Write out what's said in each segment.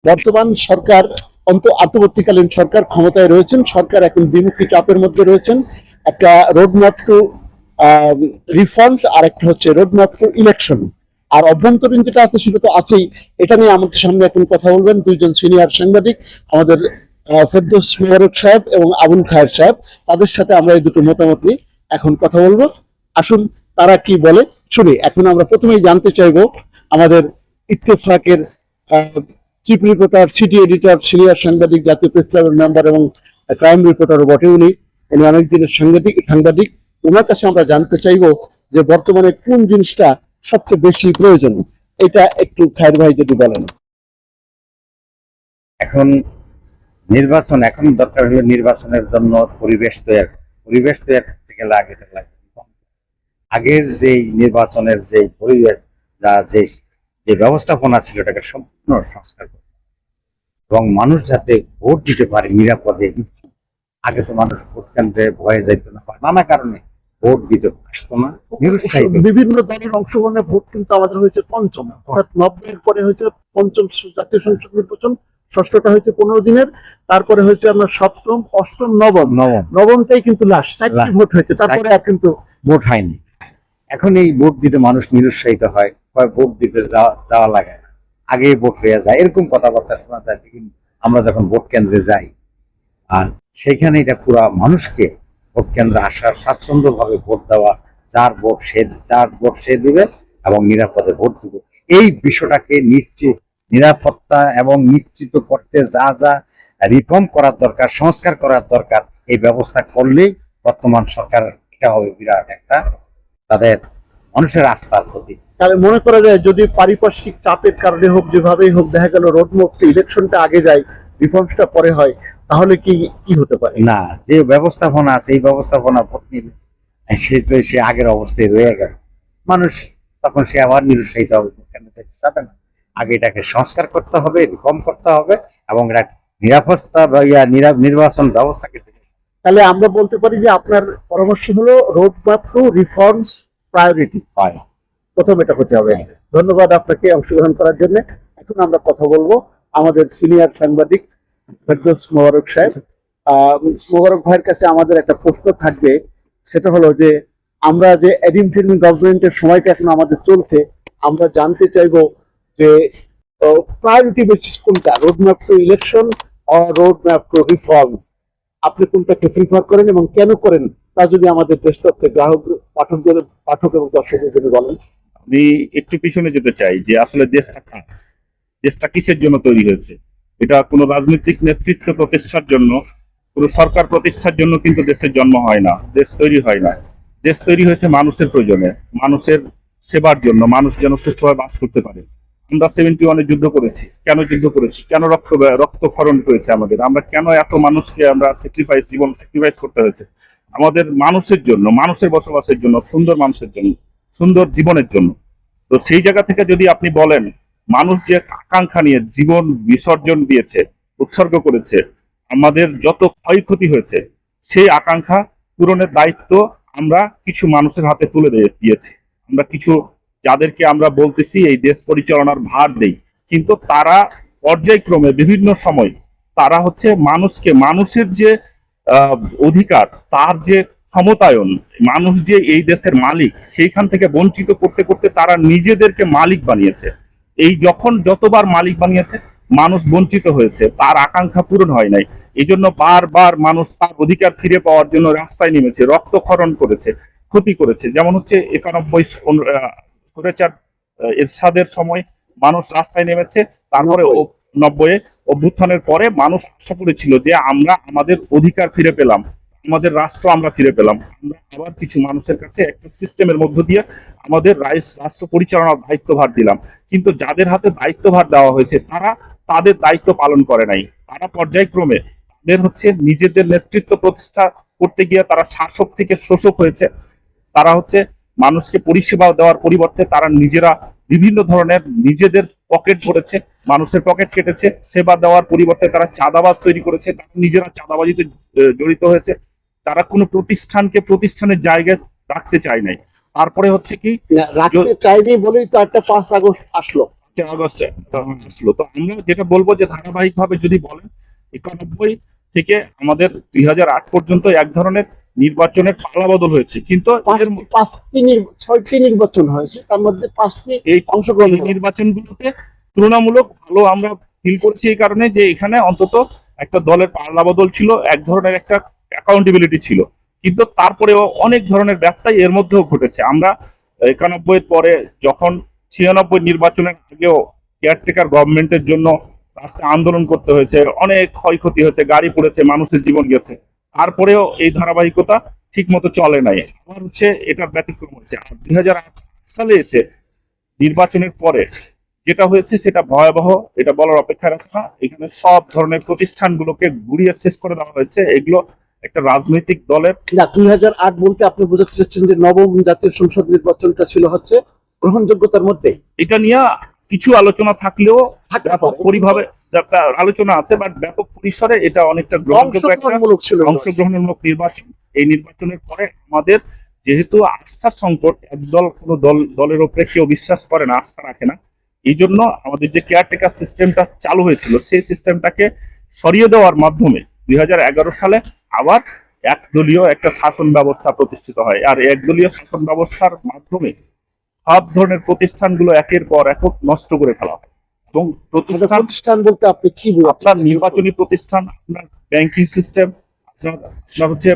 বর্তমান সরকার অন্তর্বর্তীকালীন সরকার ক্ষমতায় রয়েছেন। সরকার এখন দ্বিমুখী চাপের মধ্যে রয়েছেন। একটা রোডম্যাপ টু রিফর্মস, আর একটা হচ্ছে রোডম্যাপ টু ইলেকশন। আর অভ্যন্তরীণ যেটা আছে সেটা তো আছেই। এটা নিয়ে আমাদের সামনে এখন কথা বলবেন দুইজন সিনিয়র সাংবাদিক, আমাদের ফেরদৌস মোবারক সাহেব এবং আবুল খায়ের সাহেব। তাদের সাথে আমরা এই দুটো মতামত নিয়ে এখন কথা বলবো। আসুন তারা কি বলে শুনি। এখন আমরা প্রথমেই জানতে চাইবো আমাদের ইত্তেফাকের chief reporter, city editor, senior সাংবাদিক, জাতীয় প্রেস ক্লাবের মেম্বার এবং ক্রাইম রিপোর্টারও বটে উনি অনেক দিনের সাংবাদিক। ওনার কাছে আমরা জানতে চাইবো যে বর্তমানে কোন জিনিসটা সবচেয়ে বেশি প্রয়োজন, এটা একটু খায়ের ভাই যদি বলেন। এখন এখন দরকার হলো নির্বাচনের জন্য পরিবেশ তৈরি করতে গেলে আগের যে নির্বাচনের যে পরিবেশ যে ব্যবস্থাপনা ছিল এটাকে সম্পূর্ণ সংস্কার করতে, এবং মানুষ যাতে ভোট দিতে পারে নিরাপদে। আগে তো মানুষ ভোট কেন্দ্রে ভয়ে যাইতো না, নানা কারণে ভোট দিতে আসতো না, নিরুৎসাহিত। বিভিন্ন দলের অংশগ্রহণে ভোট কিন্তু আমাদের হয়েছে পঞ্চম, অর্থাৎ 90-এর পরে হয়েছে পঞ্চম জাতীয় সংসদ নির্বাচন, ষষ্ঠটা হয়েছে 15 দিনের, তারপরে হয়েছে আমরা সপ্তম, অষ্টম, নবমটাই কিন্তু লাস্ট 4টি ভোট হয়েছে, তারপরে আর কিন্তু ভোট হয়নি। এখন এই ভোট দিতে মানুষ নিরুৎসাহিত হয়, ভোট দিতে যাওয়া লাগে না, আগে ভোট হয়ে যায়, এরকম কথাবার্তা শোনা যায়। আমরা যখন ভোট কেন্দ্রে যাই, আর সেইখানে এটা পুরা মানুষকে ভোট কেন্দ্রে আসার, স্বাচ্ছন্দ্যভাবে ভোট দেওয়া, যার ভোট সে দিবে এবং নিরাপদে ভোট দিবে, এই বিষয়টাকে নিরাপত্তা এবং নিশ্চিত করতে যা যা রিফর্ম করার দরকার, সংস্কার করার দরকার, এই ব্যবস্থা করলেই বর্তমান সরকার এটা হবে বিরাট একটা তাদের মানুষের আস্থার প্রতি। তাহলে মনে করা যায় যদি পারিপার্শ্বিক চাপের কারণে হোক, যেভাবেই হোক, দেখা গেল রোডম্যাপ ইলেকশনটা আগে যায়, রিফর্মসটা পরে হয়, তাহলে কি হতে পারে? না, যে ব্যবস্থাপনা আছে এই ব্যবস্থাপনা ভোট নিলে সে আগের অবস্থায় রয়ে গেল, মানুষ তখন সে আবার নিরুৎসাহিত হবে, কেন চাবে না। আগে এটাকে সংস্কার করতে হবে, রিফর্ম করতে হবে, এবং নিরাপত্তা নির্বাচন ব্যবস্থাকে। তাহলে আমরা বলতে পারি যে আপনার পরামর্শ হলো রোডম্যাপ টু রিফর্মস প্রায়োরিটি হয়, প্রথম এটা হতে হবে। ধন্যবাদ আপনাকে অংশগ্রহণ করার জন্য। এখন আমরা কথা বলবো আমাদের সিনিয়র সাংবাদিক ফেরদৌস মোবারক সাহেব। মোবারক ভাইয়ের কাছে আমাদের একটা প্রশ্ন থাকবে, সেটা হলো যে আমরা যে অ্যাডিম গভর্নমেন্টের সময়টা এখন আমাদের চলছে, আমরা জানতে চাইবো যে প্রায়োরিটি বেসিস কোনটা, roadmap to election or roadmap two reform, আপনি কোনটাকে প্রিফার করেন এবং কেন করেন, তা যদি আমাদের দেশটাতে পাঠক এবং দর্শকদের জন্য বলেন। আমি একটু পিছনে যেতে চাই যে আসলে দেশটা কিসের জন্য তৈরি হয়েছে। এটা কোনো রাজনৈতিক নেতৃত্ব প্রতিষ্ঠার জন্য, কোনো সরকার প্রতিষ্ঠার জন্য কিন্তু দেশের জন্ম হয় না, দেশ তৈরি হয় না। দেশ তৈরি হয়েছে মানুষের প্রয়োজনে, মানুষের সেবার জন্য, মানুষ যেন সুষ্ঠুভাবে বাস করতে পারে। আমরা 71-এ যুদ্ধ করেছি, কেন রক্তক্ষরণ করেছে আমাদের, আমরা কেন এত মানুষকে আমরা জীবন স্যাক্রিফাইস করতে হয়েছে আমাদের মানুষের জন্য, মানুষের বসবাসের জন্য, সুন্দর মানুষের জন্য, সুন্দর জীবনের জন্য। তো সেই জায়গা থেকে যদি আপনি বলেন মানুষ যে আকাঙ্ক্ষা নিয়ে জীবন বিসর্জন দিয়েছে, উৎসর্গ করেছে, আমাদের যত ক্ষয়ক্ষতি হয়েছে, সেই আকাঙ্ক্ষা পূরণের দায়িত্ব আমরা কিছু মানুষের হাতে তুলে দিয়েছি। আমরা কিছু যাদেরকে আমরা বলতেছি এই দেশ পরিচালনার ভার দেই, কিন্তু তারা পর্যায়ক্রমে বিভিন্ন সময় তারা হচ্ছে মানুষের যে অধিকার, তার যে ক্ষমতায়ন, মানুষ যে এই দেশের মালিক, সেইখান থেকে বঞ্চিত করতে করতে তারা নিজেদেরকে মালিক বানিয়েছে। এই যতবার মালিক বানিয়েছে, মানুষ বঞ্চিত হয়েছে, তার আকাঙ্ক্ষা পূরণ হয় নাই। এই জন্য বারবার মানুষ তার অধিকার ফিরে পাওয়ার জন্য রাস্তায় নেমেছে, রক্তক্ষরণ করেছে, ক্ষতি করেছে। যেমন হচ্ছে 91 এরশাদের সময় মানুষ রাস্তায় নেমেছে, তারপরে 90-এ অভ্যুত্থানের পরে মানুষ আশা করেছিল যে আমরা আমাদের অধিকার ফিরে পেলাম, আমাদের রাষ্ট্র আমরা ফিরে পেলাম। আমরা আবার কিছু মানুষের কাছে একটা সিস্টেমের মধ্য দিয়ে আমাদের রাষ্ট্র পরিচালনার দায়িত্বভার দিলাম, কিন্তু যাদের হাতে দায়িত্বভার দেওয়া হয়েছে তারা তাদের দায়িত্ব পালন করে নাই। তারা পর্যায়ক্রমে তাদের হচ্ছে নিজেদের নেতৃত্ব প্রতিষ্ঠা করতে গিয়ে তারা শাসক থেকে শোষক হয়েছে। তারা হচ্ছে মানুষকে পরিষেবা দেওয়ার পরিবর্তে তারা নিজেরা বিভিন্ন ধরনের নিজেদের পকেট ভরেছে, মানুষের পকেট কেটেছে। সেবা দেওয়ার পরিবর্তে তারা চাঁদাবাজ তৈরি করেছে, তারা নিজেরা চাঁদাবাজিতে জড়িত হয়েছে। তারা কোনো প্রতিষ্ঠানকে প্রতিষ্ঠানের জায়গায় রাখতে চায় নাই। তারপরে হচ্ছে কি রাখতে চাইনি বলেই তো একটা 5 আগস্ট আসলো। আগস্টে আসলো। তো আমরা যেটা বলবো যে ধারাবাহিকভাবে যদি বলেন 91 থেকে আমাদের 2008 পর্যন্ত এক ধরনের নির্বাচনের পালাবদল হয়েছে, কিন্তু এর ছয়টি নির্বাচন হয়েছে, তার মধ্যে 5টি এই অংশগ্রহণ এই নির্বাচনগুলোতে তুলনামূলক ভালো আমরা ফিল করছি এই কারণে যে এখানে অন্তত একটা দলের পাল্লাবদল ছিল, এক ধরনের একটা অ্যাকাউন্টেবিলিটি ছিল। কিন্তু তারপরেও অনেক ধরনের ব্যত্যয় এর মধ্যেও ঘটেছে। আমরা 91 এর পরে যখন 96 নির্বাচনের আগেও কেয়ারটেকার গভর্নমেন্টের জন্য রাস্তায় আন্দোলন করতে হয়েছে, অনেক ক্ষয়ক্ষতি হয়েছে, গাড়ি পড়েছে, মানুষের জীবন গেছে, তারপরেও এই ধারাবাহিকতা ঠিক মতো চলে নাই। আবার হচ্ছে এটার ব্যতিক্রম হয়েছে। আর 2008 সালে এসে নির্বাচনের পরে যেটা হয়েছে সেটা ভয়াবহ, এটা বলার অপেক্ষা রাখে না। এখানে সব ধরনের প্রতিষ্ঠানগুলোকে গুড়িয়ে শেষ করে দেওয়া হয়েছে। এগুলো একটা রাজনৈতিক দলের না, 2008 বলতে আপনি বোঝাতে চাচ্ছেন যে নবম জাতীয় সংসদ নির্বাচনটা ছিল হচ্ছে গ্রহণযোগ্যতার মধ্যে। এটা নিয়ে কিছু আলোচনা থাকলেও থাকতে ব্যাপক পারে। পরিভাবে একটা আলোচনা আছে, বাট ব্যাপক পরিসরে এটা অনেকটা গ্রহণযোগ্য একটা অংশগ্রহণমূলক ছিল। অংশগ্রহণমূলক নির্বাচন। এই নির্বাচনের পরে আমাদের যেহেতু আস্থার সংকট, একদল কোনো দলের উপরে কেউ বিশ্বাস করে না, আস্থা রাখে না, এই জন্য আমাদের যে কেয়ারটেকার সিস্টেমটা চালু হয়েছিল সেই সিস্টেমটাকে সরিয়ে দেওয়ার মাধ্যমে 2011 সালে আবার একদলীয় একটা শাসন ব্যবস্থা প্রতিষ্ঠিত হয়। আর একদলীয় শাসন ব্যবস্থার মাধ্যমে সব ধরনের প্রতিষ্ঠানগুলো একের পর এক নষ্ট করে ফেলা হয়। এবং প্রতিষ্ঠান বলতে আপনি কি আপনার নির্বাচনী প্রতিষ্ঠান, আপনার ব্যাংকিং সিস্টেম, আপনার আপনার হচ্ছে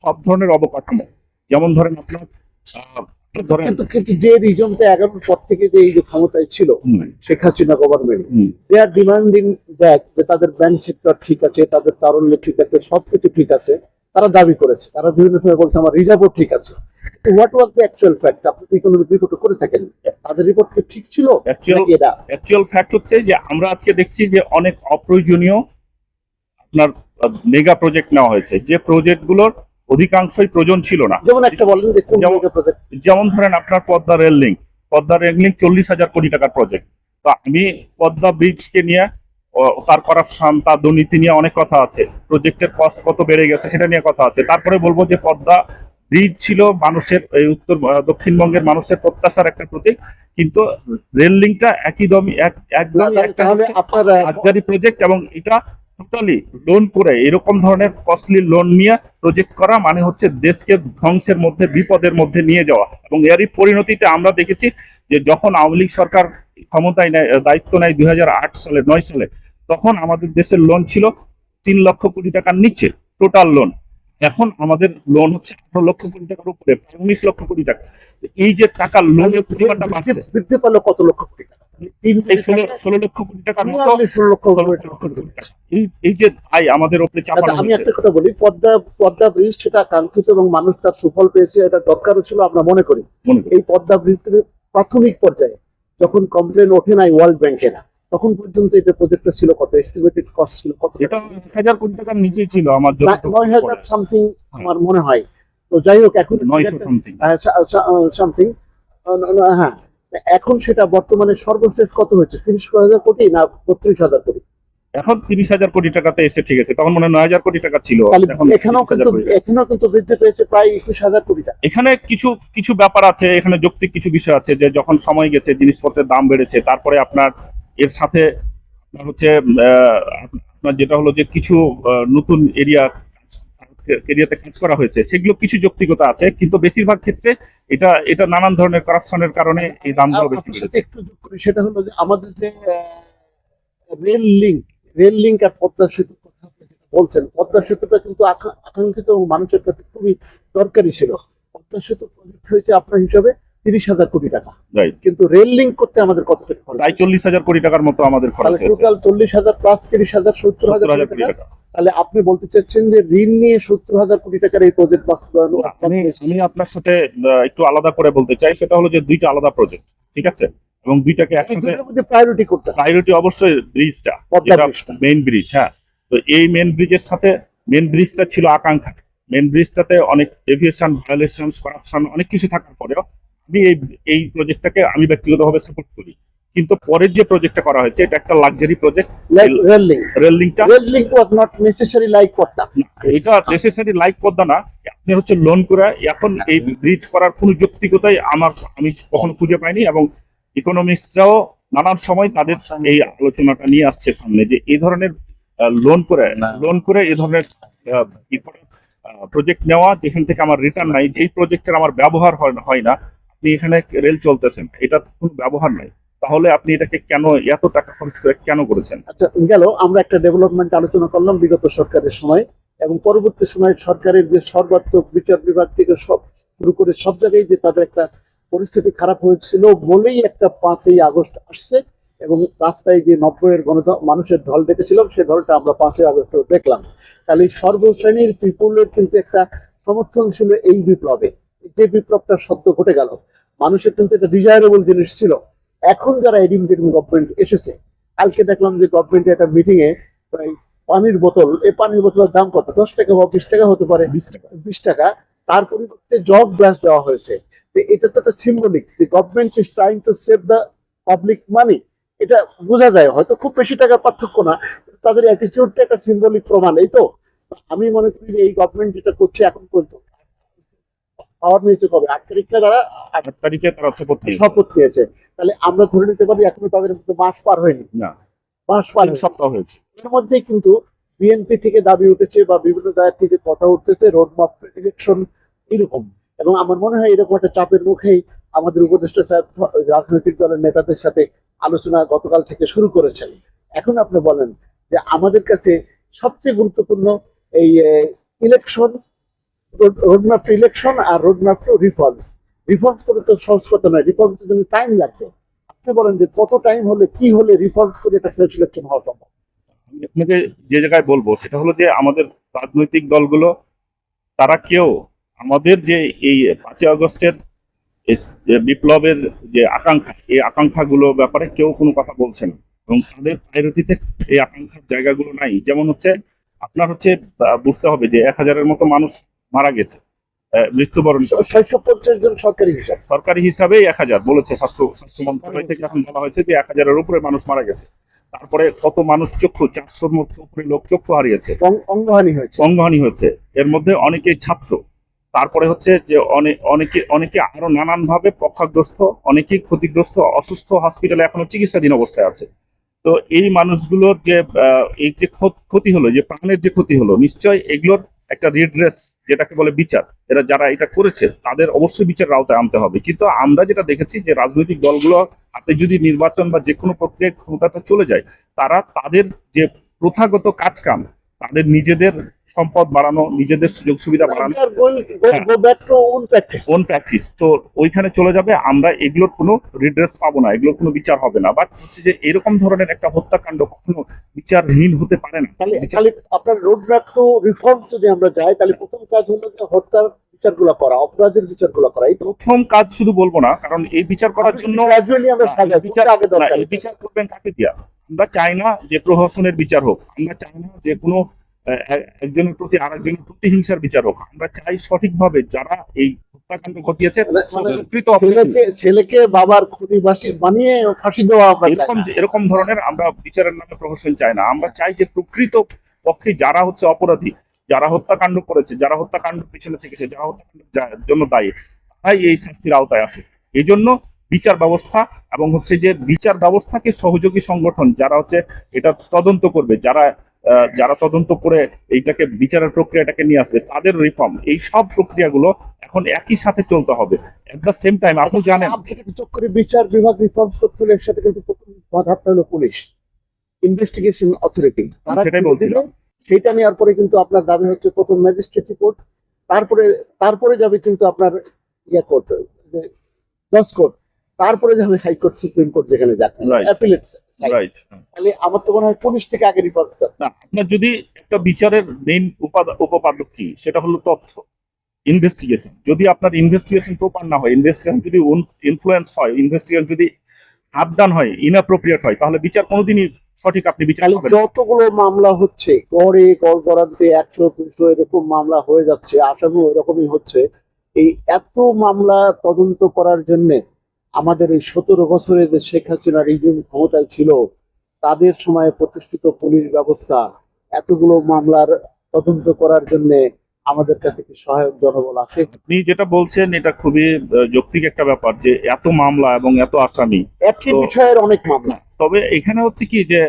সব ধরনের অবকাঠামো, যেমন ধরেন আপনার ধরেন কিন্তু যে রিজনটা 11 পর থেকে যে এই যে ক্ষমতায় ছিল Sheikh Hasina government, they are demanding that যে তাদের ব্যাংক সেক্টর ঠিক আছে, তাদের তারুণ্য ঠিক আছে, সবকিছু ঠিক আছে, তারা দাবি করেছে। তারা বিভিন্ন সময় বলছে আমার রিজার্ভও ঠিক আছে। What was the actual fact? আপনি তো ইকোনমিক রিপোর্ট করে থাকেন, তাদের রিপোর্ট কি ঠিক ছিল? অ্যাকচুয়াল ফ্যাক্ট হচ্ছে যে আমরা আজকে দেখছি যে অনেক অপ্রয়োজনীয় আপনার মেগা প্রজেক্ট নেওয়া হয়েছে, যে প্রজেক্টগুলোর অধিকাংশই প্রয়োজন ছিল না। যেমন একটা বলেন যে কোন মেগা প্রজেক্ট? যেমন ধরেন আপনার পদ্মা রেল লিঙ্ক 40,000 কোটি টাকার প্রজেক্ট। তো আমি পদ্মা ব্রিজকে নিয়ে তার করাপশন, তার দুর্নীতি নিয়ে অনেক কথা আছে, প্রজেক্টের কস্ট কত বেড়ে গেছে সেটা নিয়ে কথা আছে। তারপরে বলবো যে পদ্মা ব্রিজ ছিল মানুষের, এই দক্ষিণবঙ্গের মানুষের প্রত্যাশার একটা প্রতীক, কিন্তু রেল লিঙ্কটা একদমই একটা লাক্সারি প্রজেক্ট, এবং এটা টোটালি লোন করে এরকম ধরনের কস্টলি লোন নিয়ে প্রজেক্ট করা মানে হচ্ছে দেশকে ধ্বংসের মধ্যে, বিপদের মধ্যে নিয়ে যাওয়া। এবং এরই পরিণতিতে আমরা দেখেছি যে যখন আওয়ামী লীগ সরকার ক্ষমতায় নেয়, দায়িত্ব নেয় 2008 সালে, তখন আমাদের দেশের লোন ছিল 3 লক্ষ কোটি টাকার নিচে টোটাল লোন। এখন আমাদের লোন হচ্ছে 18 লক্ষ কোটি টাকার উপরে, 19 লক্ষ কোটি টাকা। এই যে টাকা লোনের পরিমাণটা বাড়ছে, বৃদ্ধি পেল কত লক্ষ কোটি টাকা? 16 লক্ষ কোটি টাকার মতো। এই যে দায় আমাদের উপরে চাপানো আমি হয়েছে। একটা কথা বলি, পদ্মা ব্রিজ সেটা কাঙ্ক্ষিত এবং মানুষ তার সুফল পেয়েছে, এটা দরকারও ছিল আমরা মনে করি। এই পদ্মা ব্রিজের প্রাথমিক পর্যায়ে যখন কমপ্লেন ওঠে নাই ওয়ার্ল্ড ব্যাংকে না, তখন পর্যন্ত এটা প্রজেক্টটা ছিল কত? এস্টিমেটেড কস্ট ছিল কত? এটা 1,000 কোটি টাকার নিচেই ছিল আমার জন্য, 9,000 সামথিং আমার মনে হয়। তো যাই হোক, এখন 900 সামথিং সামথিং, হ্যাঁ, এখন সেটা বর্তমানে সর্বশেষ কত হয়েছে? 30,000 কোটি না 32,000 কোটি? এখন 30,000 কোটি টাকাতে এসে ঠিক আছে, তখন মনে হয় 9,000 কোটি টাকা ছিল। এখানেও কিন্তু বৃদ্ধি পেয়েছে প্রায় 21,000 কোটি টাকা। এখানে কিছু ব্যাপার আছে, এখানে যৌক্তিক কিছু বিষয় আছে যে যখন সময় গেছে, জিনিসপত্রের দাম বেড়েছে, তারপরে আপনার এর সাথে আপনার হচ্ছে আপনার যেটা হলো যে কিছু নতুন এরিয়াতে কাজ করা হয়েছে, সেগুলো কিছু যৌক্তিকতা আছে, কিন্তু বেশিরভাগ ক্ষেত্রে এটা নানান ধরনের কারাপশনের কারণে এই দামগুলো বেশি বেড়েছে। একটু যোগ করি, সেটা হলো যে আমাদের যে রেল লিঙ্ক আর পদ্মা সেতু কথা বলছেন, পদ্মা সেতুটা কিন্তু আকাঙ্ক্ষিত এবং মানুষের কাছে খুবই দরকারি ছিল। পদ্মা সেতু প্রজেক্ট হয়েছে আপনার হিসাবে 30,000 কোটি টাকা, কিন্তু রেল লিঙ্ক করতে আমাদের কত টাকা খরচ? প্রায় 40,000 কোটি টাকার মতো আমাদের খরচ হয়েছে। টোটাল 40,000 প্লাস 30,000, 70,000 কোটি টাকা। তাহলে আপনি বলতে চাচ্ছেন যে ঋণ নিয়ে 70,000 কোটি টাকার এই প্রজেক্ট বাস্তবায়ন? আমি আপনার সাথে একটু আলাদা করে বলতে চাই, সেটা হলো যে দুইটা আলাদা প্রজেক্ট, ঠিক আছে, এবং দুইটাকে একসাথে প্রায়োরিটি করতে। প্রায়োরিটি অবশ্যই ব্রিজটা, যেটা মেইন ব্রিজ। হ্যাঁ, তো এই মেইন ব্রিজের সাথে মেইন ব্রিজটা ছিল আকাঙ্ক্ষা। মেইন ব্রিজটাতে অনেক এভিয়েশন ভায়োলেশন, করাপশন, অনেক কিছু থাকার পরেও আমি এই প্রজেক্টটাকে আমি ব্যক্তিগতভাবে সাপোর্ট করি। কিন্তু পরের যে প্রজেক্টটা করা হয়েছে, এটা একটা লাক্সারি প্রজেক্ট, রেল লিঙ্কটা was not necessary like Padma. এটা নেসেসারি লাইক পদ্মা না, আপনি হচ্ছে লোন করে এখন এই ব্রিজ করার কোনো যৌক্তিকতাই আমি কখনো খুঁজে পাইনি, এবং ইকোনমিক্সরাও নানান সময় তাদের এই আলোচনাটা নিয়ে আসছে সামনে যে এই ধরনের লোন করে এই ধরনের প্রজেক্ট নেওয়া, যেখান থেকে আমার রিটার্ন নাই, যেই প্রজেক্টের আমার ব্যবহার হয় না, আপনি এখানে রেল চলতেছেন, এটা কোনো ব্যবহার নাই, তাহলে আপনি এটাকে কেন এত টাকা খরচ করে কেন করেছেন? আচ্ছা, গেল আমরা একটা ডেভেলপমেন্ট আলোচনা করলাম বিগত সরকারের সময়, এবং পরবর্তী সময় সরকারের যে সর্বাত্মক বিচার বিভাগ থেকে সব শুরু করে সব জায়গায় যে তাদের একটা পরিস্থিতি খারাপ হয়েছিল বলেই একটা 5ই আগস্ট আসছে, এবং রাস্তায় যে 90-এর মানুষের ঢল দেখেছিলাম সে ঢলটা আমরা 5ই আগস্ট দেখলাম। তাহলে সর্বশ্রেণীর পিপুলের কিন্তু একটা সমর্থন ছিল এই বিপ্লবে। যে বিপ্লবটা সদ্য ঘটে গেল, মানুষের কিন্তু একটা ডিজায়ারেবল জিনিস ছিল। এখন যারা এডিমিটেড গভর্নমেন্ট এসেছে, কালকে দেখলাম যে গভর্নমেন্টের একটা মিটিং এ প্রায় পানির বোতল, এই পানির বোতলের দাম কত, 10 টাকা বা 20 টাকা হতে পারে, 20 টাকা, তার পরিবর্তে জগ গ্লাস দেওয়া হয়েছে। এটা তো একটা সিম্বলিক যে government is trying to save the public মানি। এটা বোঝা যায়, হয়তো খুব বেশি টাকার পার্থক্য না, তাদের অ্যাটিটিউডটা একটা সিম্বলিক প্রমাণ। এই তো আমি মনে করি যে এই গভর্নমেন্ট যেটা করছে এখন পর্যন্ত পাওয়ার নিয়েছে কবে, 8 তারিখে তারা 8 তারিখে তারা শপথ নিয়েছে, তাহলে আমরা ধরে নিতে পারি এখনো তাদের মধ্যে মাস পার হয়নি, না, মাস পার 3 সপ্তাহ হয়েছে। এর মধ্যেই কিন্তু বিএনপি থেকে দাবি উঠেছে বা বিভিন্ন জায়গা থেকে কথা উঠতেছে রোডম্যাপ ইলেকশন এরকম, এবং আমার মনে হয় এরকম একটা চাপের মুখেই আমাদের উপদেষ্টা সাহেব রাজনৈতিক দলের নেতাদের সাথে আলোচনা গতকাল থেকে শুরু করেছেন। এখন আপনি বলেন যে আমাদের কাছে সবচেয়ে গুরুত্বপূর্ণ এই ইলেকশন, রোডম্যাপ টু ইলেকশন আর রোডম্যাপ টু রিফর্মস। রিফর্মস করে তো সহজ কথা নয়, রিফর্মসের জন্য টাইম লাগবে। আপনি বলেন যে কত টাইম হলে কি হলে রিফর্মস করে একটা ফ্রেশ ইলেকশন হওয়া সম্ভব? আমি আপনাকে যে জায়গায় বলবো সেটা হলো যে আমাদের রাজনৈতিক দলগুলো তারা কেউ আমাদের যে এই 5ই আগস্টের বিপ্লবের যে আকাঙ্ক্ষা, এই আকাঙ্ক্ষাগুলো ব্যাপারে কেউ কোনো কথা বলছে না, এবং তাদের প্রায়োরিটিতে এই আকাঙ্ক্ষার জায়গাগুলো নাই। যেমন হচ্ছে আপনার হচ্ছে বুঝতে হবে যে 1000-এর মতো মানুষ মারা গেছে, মৃত্যুবরণ করেছে। 650 জন সরকারি হিসাবে 1000 বলেছে, স্বাস্থ্য মন্ত্রণালয় থেকে এখন বলা হয়েছে যে 1000-এর উপরে মানুষ মারা গেছে। তারপরে কত মানুষ 400-র উপরে লোক চক্ষু হারিয়েছে, অঙ্গহানি হয়েছে, এর মধ্যে অনেকেই ছাত্র। তারপরে হচ্ছে যে অনেকে আরো নানান ভাবে পক্ষাগ্রস্ত, অনেকেই ক্ষতিগ্রস্ত, অসুস্থ, হসপিটালে এখনো চিকিৎসাধীন অবস্থায় আছে। তো এই মানুষগুলোর যে এই যে ক্ষতি হলো, যে প্রাণের যে ক্ষতি হলো, নিশ্চয়ই এগুলোর একটা রিড্রেস, যেটাকে বলে বিচার, যারা এটা করেছে তাদের অবশ্যই বিচারের আওতায় আনতে হবে। কিন্তু আমরা যেটা দেখেছি যে রাজনৈতিক দলগুলো হাতে যদি নির্বাচন বা যে কোনো প্রক্রিয়ায় ক্ষমতাটা চলে যায়, তারা তাদের যে প্রথাগত কাজ কাম, তাদের নিজেদের সম্পদ বাড়ানো, নিজেদের সুযোগ সুবিধা বাড়ানো, ওন প্র্যাকটিস, তো ওইখানে চলে যাবে। আমরা এগুলোর কোনো রিড্রেস পাবো না, এগুলোর কোনো বিচার হবে না। বাট হচ্ছে যে এরকম ধরনের একটা হত্যাকাণ্ড কখনো বিচারহীন হতে পারে না। তাহলে আপনার রোডম্যাপ টু রিফর্ম যদি আমরা যাই, তাহলে প্রথম কাজ হলো যে হত্যার বিচারগুলো করা, অপরাধের বিচারগুলো করা। এই প্রথম কাজ শুধু বলবো না, কারণ এই বিচার করার জন্য এই বিচার করবেন কাকে দিয়া? আমরা চাই না যে প্রহসনের বিচার হোক, আমরা চাই না যে কোনো একজনের প্রতি আরেকজনের প্রতিহিংসার বিচার হোক। আমরা চাই সঠিকভাবে যারা এই হত্যাকাণ্ড ঘটিয়েছে ছেলেকে বাবার খুনি বানিয়ে ফাঁসি দেওয়া, এরকম ধরনের আমরা বিচারের নামে প্রহসন চাই না। আমরা চাই যে প্রকৃত পক্ষে যারা হচ্ছে অপরাধী, যারা হত্যাকাণ্ড করেছে, যারা হত্যাকাণ্ড পিছনে থেকেছে, যারা হত্যাকাণ্ডের জন্য দায়ী, তাই এই শাস্তির আওতায় আসে। এই জন্য বিচার ব্যবস্থা এবং হচ্ছে যে বিচার ব্যবস্থাকে সহযোগী সংগঠন যারা হচ্ছে এটা তদন্ত করবে, যারা তদন্ত করে এইটাকে বিচারের প্রক্রিয়াটাকে নিয়ে আসবে, তাদের রিফর্ম, এই সব প্রক্রিয়াগুলো এখন একই সাথে চলতে হবে। এট দ্য সেম টাইম আপনি জানেন বিচার বিভাগ রিফর্ম করতে হলে একসাথে কিন্তু প্রথম বাধাটা হলো পুলিশ ইনভেস্টিগেশন অথরিটি, সেটাই বলছিলাম। সেটা নেওয়ার পরে কিন্তু আপনার দাবি হচ্ছে প্রথম ম্যাজিস্ট্রেট কোর্ট, তারপরে যাবে কিন্তু আপনার কোর্ট, জজ কোর্ট, তারপরে যাবে হাইকোর্ট, সুপ্রিম কোর্ট, যেখানে যাচ্ছে অ্যাপিলেট। তাহলে আমার তো মনে হয় পুলিশ থেকে আগে রিপোর্ট করতে। আপনার যদি একটা বিচারের মেইন উপপাদ্য কি, সেটা হলো তথ্য, ইনভেস্টিগেশন। যদি আপনার ইনভেস্টিগেশন প্রপার না হয়, ইনভেস্টিগেশন যদি ইনফ্লুয়েন্স হয়, ইনভেস্টিগেশন যদি সাবধান হয়, ইনঅ্যাপ্রোপ্রিয়েট হয়, তাহলে বিচার কোনোদিনই সঠিক আপনি বিচার পাবেন। যতগুলো মামলা হচ্ছে গড়গড়াতে 100-200 এরকম মামলা হয়ে যাচ্ছে, আসামি এরকমই হচ্ছে, এই এত মামলা তদন্ত করার জন্য আমাদের এই 17 বছরে যে শেখ হাসিনা রিজিম ক্ষমতায় ছিল, তাদের সময় প্রতিষ্ঠিত পুলিশ ব্যবস্থা এতগুলো মামলার তদন্ত করার জন্য আমাদের কাছে কি সহায়ক জনবল আছে? আপনি যেটা বলছেন এটা খুবই যৌক্তিক একটা ব্যাপার যে এত মামলা এবং এত আসামি। একই তো- বিষয়ের অনেক মামলা। তবে এখানে হচ্ছে কি যে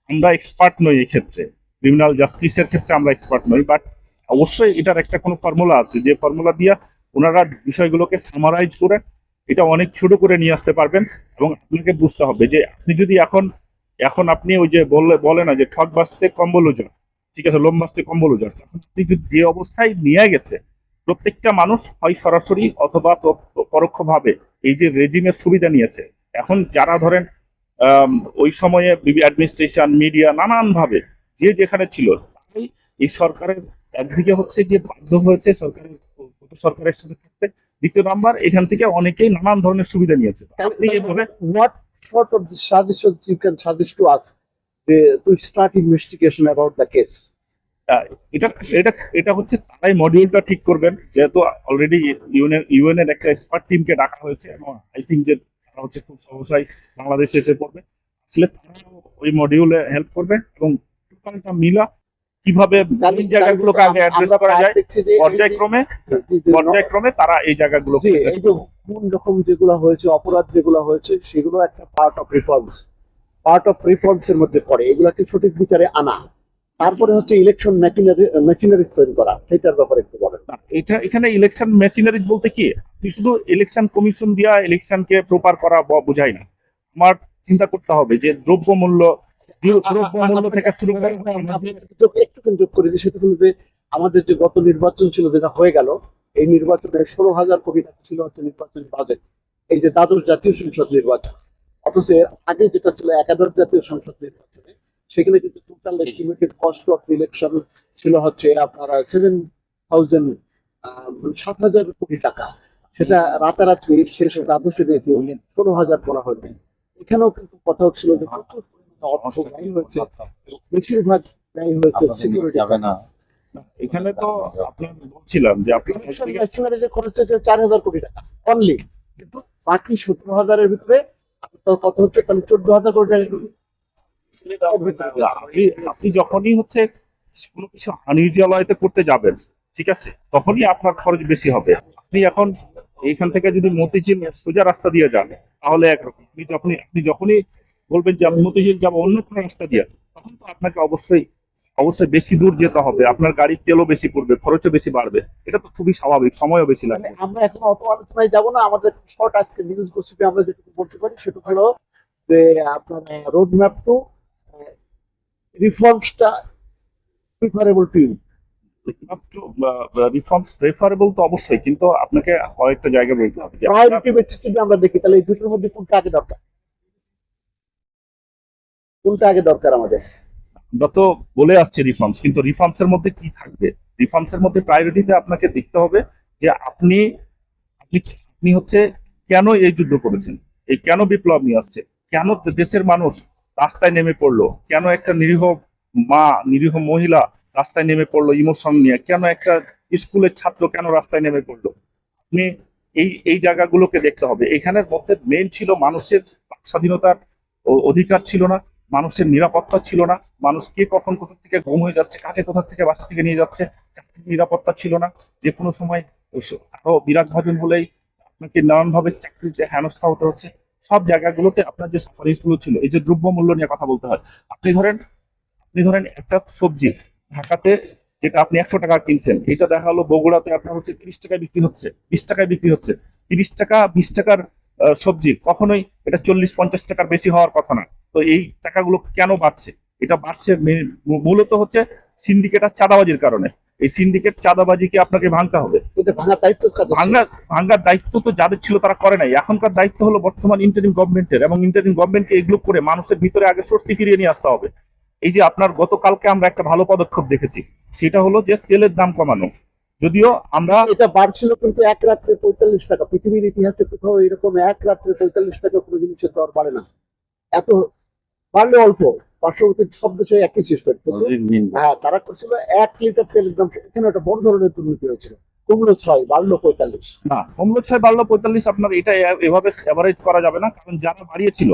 আমরা এক্সপার্ট নই এই ক্ষেত্রে, ক্রিমিনাল জাস্টিসের ক্ষেত্রে আমরা এক্সপার্ট নই, বাট অবশ্যই এটার একটা কোনো ফর্মুলা আছে যে ফর্মুলা দিয়ে ওনারা বিষয়গুলোকে সামারাইজ করে এটা অনেক ছোট করে নিয়ে আসতে পারবেন। এবং আপনাকে বুঝতে হবে যে আপনি যদি এখন এখন আপনি ওই যে বলে না যে ঠক বাঁচতে কম্বল উজাড়, ঠিক আছে, লোম বাঁচতে কম্বল উজাড়, তখন আপনি যদি যে অবস্থায় নিয়ে গেছে প্রত্যেকটা মানুষ হয় সরাসরি অথবা পরোক্ষভাবে এই যে রেজিমের সুবিধা নিয়েছে। এখন যারা ধরেন ওই সময়ে অ্যাডমিনিস্ট্রেশন, মিডিয়া নানান ভাবে যে যেখানে ছিল, তাই এই সরকারের একদিকে হচ্ছে যে বাধ্য হয়েছে সরকারের সাথে থাকতে, দ্বিতীয় নাম্বার এখান থেকে অনেকেই নানান ধরনের সুবিধা নিয়েছে। আপনি এভাবে What sort of the suggestions you can suggest to us to start investigation about the case? এটা এটা এটা হচ্ছে তারাই মডিউলটা ঠিক করবেন, যেহেতু অলরেডি ইউএন এর একটা এক্সপার্ট টিমকে ডাকা হয়েছে এবং আই থিঙ্ক যে তারা হচ্ছে খুব সহসাই বাংলাদেশে এসে পড়বে। আসলে তারা ওই মডিউলে হেল্প করবে এবং টোটালটা মিলা কিভাবে এই জায়গাগুলোকে আগে অ্যাড্রেস করা যায় পর্যায়ক্রমে পর্যায়ক্রমে তারা এই জায়গাগুলোকে এই address যে করবে। কোন রকম যেগুলো হয়েছে, অপরাধ যেগুলো হয়েছে, সেগুলো একটা পার্ট অফ রিফর্মস এর মধ্যে পড়ে। এগুলাকে সঠিক বিচারে আনা, তারপরে হচ্ছে ইলেকশন মেশিনারিজ তৈরি করা, সেটার ব্যাপারে একটু বলেন। না, এটা এখানে ইলেকশন মেশিনারিজ বলতে কি, আপনি শুধু ইলেকশন কমিশন দিয়া ইলেকশনকে প্রপার করা বোঝায় না। আমার চিন্তা করতে হবে যে দ্রব্যমূল্য থেকে শুরু করে একটু যোগ করে দিই, সেটা হলো যে আমাদের যে গত নির্বাচন ছিল, যেটা হয়ে গেল, এই নির্বাচনে 16,000 কোটি টাকা ছিল হচ্ছে নির্বাচন বাজেট, এই যে দ্বাদশ জাতীয় সংসদ নির্বাচন। অথচ এর আগে যেটা ছিল একাদশ জাতীয় সংসদ নির্বাচনে, সেখানে কিন্তু total estimated cost of election ছিল হচ্ছে আপনার 7,000 কোটি টাকা। সেটা রাতারাতি শেষ দ্বাদশে রেখে 16,000 করা হয়েছে। এখানেও কিন্তু কথা হচ্ছিল যে প্রচুর পরিমাণে অর্থ ব্যয় হয়েছে, বেশিরভাগ ব্যয় হয়েছে সিকিউরিটি। এখানে তো আপনার বলছিলাম যে আপনার যে খরচ হচ্ছে 4,000 কোটি টাকা অনলি, কিন্তু বাকি 17,000-এর ভিতরে আপনার কত হচ্ছে, তাহলে 14,000 কোটি টাকা। আপনি যখনই হচ্ছে কোনো কিছু আনইউজুয়ালতে করতে যাবেন, ঠিক আছে, তখনই আপনার খরচ বেশি হবে। আপনি এখন এইখান থেকে যদি মতিঝিল সোজা রাস্তা দিয়ে যান তাহলে একরকম, আপনি যখনই বলবেন যে আমি মতিঝিল যাবো অন্য কোনো রাস্তা দিয়ে, তখন তো আপনাকে অবশ্যই বেশি দূর যেতে হবে, আপনার গাড়ির তেলও বেশি পড়বে, খরচও বেশি বাড়বে। এটা তো খুবই স্বাভাবিক, সময়ও বেশি লাগবে। আমরা এখন অত আলোচনায় যাবো না, আমাদের শর্ট আজকে নিউজ গসিপে আমরা যেটুকু বলতে পারি সেটা হলো যে আপনার রোড ম্যাপ টু রিফর্মসটা preferable to you. Reforms preferable তো অবশ্যই, কিন্তু আপনাকে কয়েকটা জায়গা বলতে হবে যে প্রায়োরিটি বেসিস যদি আমরা দেখি, তাহলে এই দুটোর মধ্যে কোনটা আগে দরকার, আমাদের? আমরা তো বলে আসছি রিফর্মস, কিন্তু রিফর্মস এর মধ্যে কি থাকবে? রিফর্মস এর মধ্যে প্রায়োরিটিতে আপনাকে দেখতে হবে যে আপনি আপনি আপনি হচ্ছে কেন এই যুদ্ধ করেছেন, এই কেন বিপ্লব নিয়ে আসছে, কেন দেশের মানুষ রাস্তায় নেমে পড়লো, কেন একটা নিরীহ মা, নিরীহ মহিলা রাস্তায় নেমে পড়লো ইমোশন নিয়ে, কেন একটা স্কুলের ছাত্র কেন রাস্তায় নেমে পড়লো। আপনি এই জায়গাগুলোকে দেখতে হবে। এখানের মধ্যে মেন ছিল মানুষের স্বাধীনতার অধিকার ছিল না, মানুষের নিরাপত্তা ছিল না, মানুষ কে কখন কোথা থেকে গুম হয়ে যাচ্ছে, কাকে কোথা থেকে বাসা থেকে নিয়ে যাচ্ছে, চাকরির নিরাপত্তা ছিল না। যে কোনো সময় আরো বিরাট ভাজন হলেই আপনাকে নানানভাবে চাকরিতে হেনস্থা হতে হচ্ছে। সব জায়গাগুলোতে আপনার যে সাফারিশ গুলো ছিল, এই যে দ্রব্যমূল্য নিয়ে কথা বলতে হয়, আপনি ধরেন একটা সবজি ঢাকাতে যেটা আপনি 100 টাকা কিনছেন, এটা দেখা হলো বগুড়াতে আপনার হচ্ছে 30 টাকায় বিক্রি হচ্ছে, 20 টাকায় বিক্রি হচ্ছে। 30 টাকা 20 টাকার সবজি কখনোই এটা 40-50 টাকার বেশি হওয়ার কথা না। তো এই টাকাগুলো কেন বাড়ছে? এটা বাড়ছে মূলত হচ্ছে সিন্ডিকেট আর চাঁদাবাজির কারণে। এই সিন্ডিকেট চাঁদাবাজিকে আপনাকে ভাঙতে হবে। এটা ভাঙার দায়িত্ব কাদের? ভাঙার দায়িত্ব তো যাদের ছিল তারা করে নাই। এখনকার দায়িত্ব হলো বর্তমান ইন্টারিম গভর্নমেন্টের, এবং ইন্টারিম গভর্নমেন্টকে এগুলো করে মানুষের ভিতরে আগে স্বস্তি ফিরিয়ে নিয়ে আসতে হবে। এই যে আপনার গতকালকে আমরা একটা ভালো পদক্ষেপ দেখেছি, সেটা হলো যে তেলের দাম কমানো। যদিও আমরা এটা বাড়ছিল, কিন্তু এক রাত্রে 45 টাকা, পৃথিবীর ইতিহাসে কোথাও এরকম এক রাত্রে 45 টাকা কোনো জিনিসের দর বাড়ে না। এত বাড়লে অল্প, পার্শ্ববর্তী সব দেশে একই সিস্টেম। হ্যাঁ, তারা করছিল 1 লিটার তেলের দাম, এখানে একটা বড় ধরনের দুর্নীতি হয়েছিল। কমলো 6, বাড়লো 45। না, কমলো 6 বাড়লো 45, আপনার এটা এভাবে এভারেজ করা যাবে না। কারণ যারা বাড়িয়েছিল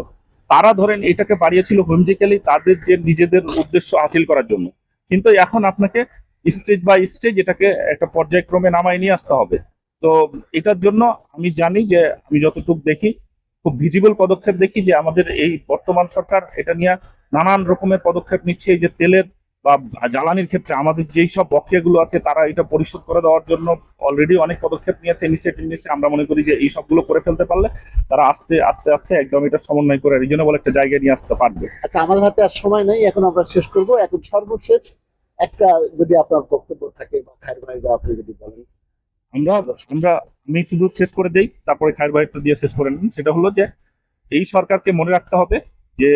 তারা ধরেন এটাকে বাড়িয়েছিল হোমজিক্যালি তাদের যে নিজেদের উদ্দেশ্য হাসিল করার জন্য। কিন্তু এখন আপনাকে স্টেজ বাই স্টেজ এটাকে একটা পর্যায়ক্রমে নামায় নিয়ে আসতে হবে। তো এটার জন্য আমি জানি যে, আমি যতটুকু দেখি, খুব ভিজিবল পদক্ষেপ দেখি যে আমাদের এই বর্তমান সরকার এটা নিয়ে নানান রকমের পদক্ষেপ নিচ্ছে। এই যে তেলের বা জ্বালানির ক্ষেত্রে আমাদের যেই সব বকেয়াগুলো আছে তারা এটা পরিশোধ করে দেওয়ার জন্য অলরেডি অনেক পদক্ষেপ নিয়েছে, ইনিশিয়েটিভ নিয়েছে। আমরা মনে করি যে এই সবগুলো করে ফেলতে পারলে তারা আস্তে আস্তে আস্তে একদম এটা সমন্বয় করে রিজনেবল একটা জায়গায় নিয়ে আসতে পারবে। আচ্ছা, আমাদের হাতে আর সময় নেই, এখন আমরা শেষ করব। এখন সর্বশেষ একটা যদি আপনার বক্তব্য থাকে বা খায়ের ভাই বা আপনি যদি বলেন। আমরা আমরা আমি শুধু শেষ করে দেই, তারপরে খায়ের ভাইটা দিয়ে শেষ করে নিন। সেটা হলো যে এই সরকারকে মনে রাখতে হবে যে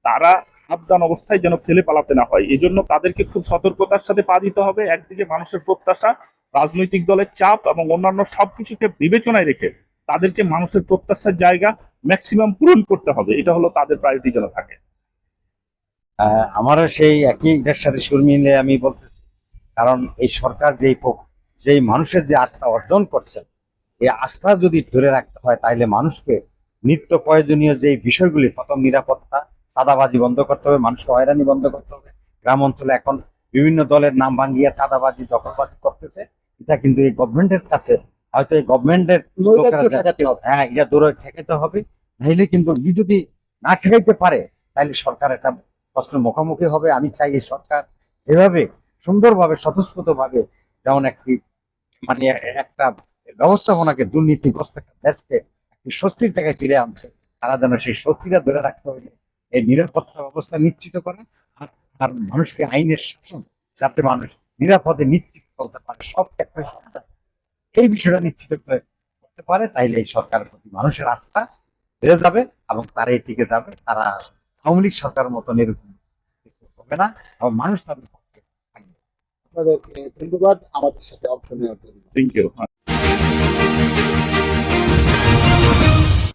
তারা সাবধান অবস্থায় যেন ফেলে পালাতে না হয়, এই জন্য তাদেরকে খুব সতর্কতার সাথে পা দিতে হবে। একদিকে মানুষের প্রত্যাশা, রাজনৈতিক দলের চাপ এবং অন্যান্য সবকিছুকে বিবেচনায় রেখে তাদেরকে মানুষের প্রত্যাশার জায়গা ম্যাক্সিমাম পূরণ করতে হবে। এটা হলো তাদের প্রায়োরিটি যেন থাকে। আমারও সেই একই এটার সাথে সুর মিলে আমি বলতেছি, কারণ এই সরকার যেই মানুষের যে আস্থা অর্জন করছেন, এই আস্থা যদি ধরে রাখতে হয় তাহলে মানুষকে নিত্য প্রয়োজনীয় যে বিষয়গুলি, প্রথম নিরাপত্তা, চাঁদাবাজি বন্ধ করতে হবে, মানুষকে হয়রানি বন্ধ করতে হবে। গ্রাম অঞ্চলে এখন বিভিন্ন দলের নাম ভাঙিয়ে চাঁদাবাজি, দখলবাজি করতেছে। এটা কিন্তু এই গভর্নমেন্টের কাছে, হয়তো এই গভর্নমেন্টের নৈরাজ্য ঠেকাতে হবে। হ্যাঁ, এটা দূরে ঠেকাতে হবে। নাইলে কিন্তু যদি না ঠেকাইতে পারে তাহলে সরকার একটা প্রশ্নের মুখোমুখি হবে। আমি চাই এই সরকার যেভাবে সুন্দরভাবে স্বতঃস্ফূর্ত ভাবে, যেমন একটি মানে একটা ব্যবস্থাপনাকে, দুর্নীতিগ্রস্ত একটা দেশকে একটি স্বস্তির জায়গায় ফিরে আনছে, তারা যেন সেই স্বস্তিটা ধরে রাখতে হলে এই নিরাপত্তা ব্যবস্থা নিশ্চিত করে। আর আর মানুষকে আইনের শাসন, যাতে মানুষ নিরাপদে নিশ্চিত করতে পারে সব ক্ষেত্রে এই বিষয়টা নিশ্চিত করতে পারে, তাইলে এই সরকারের প্রতি মানুষের আস্থা বেড়ে যাবে এবং তারা টিকে যাবে। তারা আওয়ামী লীগ সরকারের মতন এরকম হবে না এবং মানুষ তাদের পক্ষে থাকবে। আপনাদেরকে ধন্যবাদ আমাদের সাথে অংশ নেওয়ার জন্য। Thank you.